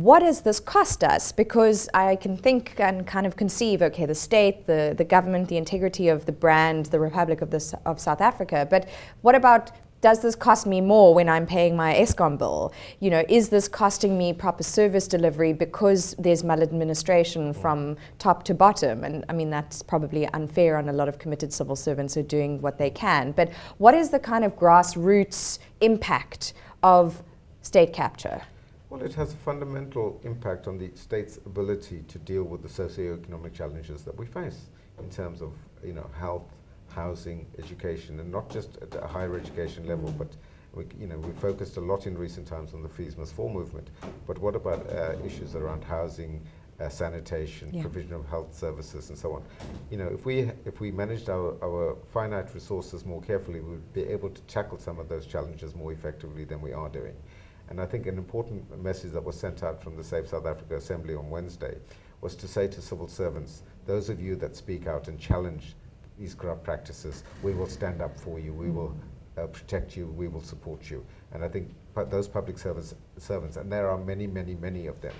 What does this cost us? Because I can think and kind of conceive, okay, the state, the government, the integrity of the brand, the Republic of South Africa, but what about, does this cost me more when I'm paying my Eskom bill? You know, is this costing me proper service delivery because there's maladministration from top to bottom? And I mean, that's probably unfair on a lot of committed civil servants who are doing what they can. But what is the kind of grassroots impact of state capture? Well, it has a fundamental impact on the state's ability to deal with the socio-economic challenges that we face in terms of, health, housing, education, and not just at a higher education level, but we focused a lot in recent times on the fees must fall movement. But what about issues around housing, sanitation, provision of health services, and so on? If we managed our finite resources more carefully, we would be able to tackle some of those challenges more effectively than we are doing. And I think an important message that was sent out from the Safe South Africa Assembly on Wednesday was to say to civil servants, those of you that speak out and challenge these corrupt practices, we will stand up for you, we will protect you, we will support you. And I think those public servants, and there are many, many, many of them,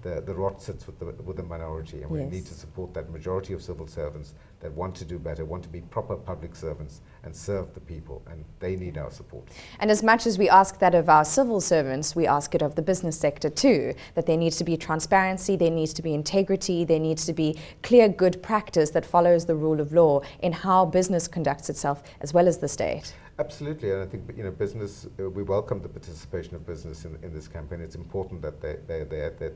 the rot sits with the minority, and we need to support that majority of civil servants that want to do better, want to be proper public servants and serve the people, and they need our support. And as much as we ask that of our civil servants, we ask it of the business sector too, that there needs to be transparency, there needs to be integrity, there needs to be clear good practice that follows the rule of law in how business conducts itself as well as the state. Absolutely, and I think business. We welcome the participation of business in this campaign. It's important that they're there, that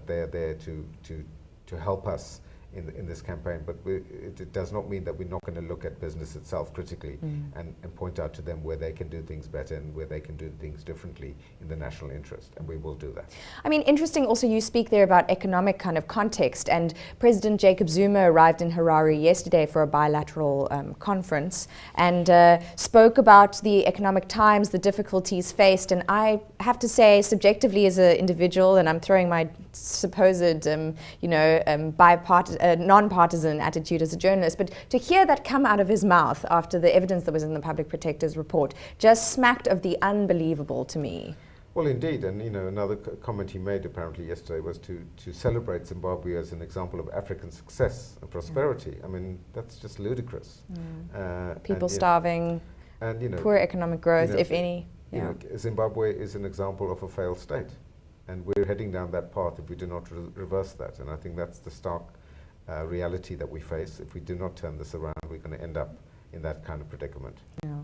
they're there to help us in this campaign. But it does not mean that we're not going to look at business itself critically and point out to them where they can do things better and where they can do things differently in the national interest, and we will do that. I mean, interesting also you speak there about economic kind of context, and President Jacob Zuma arrived in Harare yesterday for a bilateral conference and spoke about the economic times, the difficulties faced, and I have to say subjectively as an individual, and I'm throwing my supposed non-partisan attitude as a journalist, but to hear that come out of his mouth after the evidence that was in the Public Protector's report just smacked of the unbelievable to me. Well, indeed, and another comment he made apparently yesterday was to celebrate Zimbabwe as an example of African success and prosperity. I mean, that's just ludicrous. People starving, and poor economic growth, if any. Zimbabwe is an example of a failed state, and we're heading down that path if we do not reverse that. And I think that's the stark reality that we face. If we do not turn this around, we're going to end up in that kind of predicament. Yeah.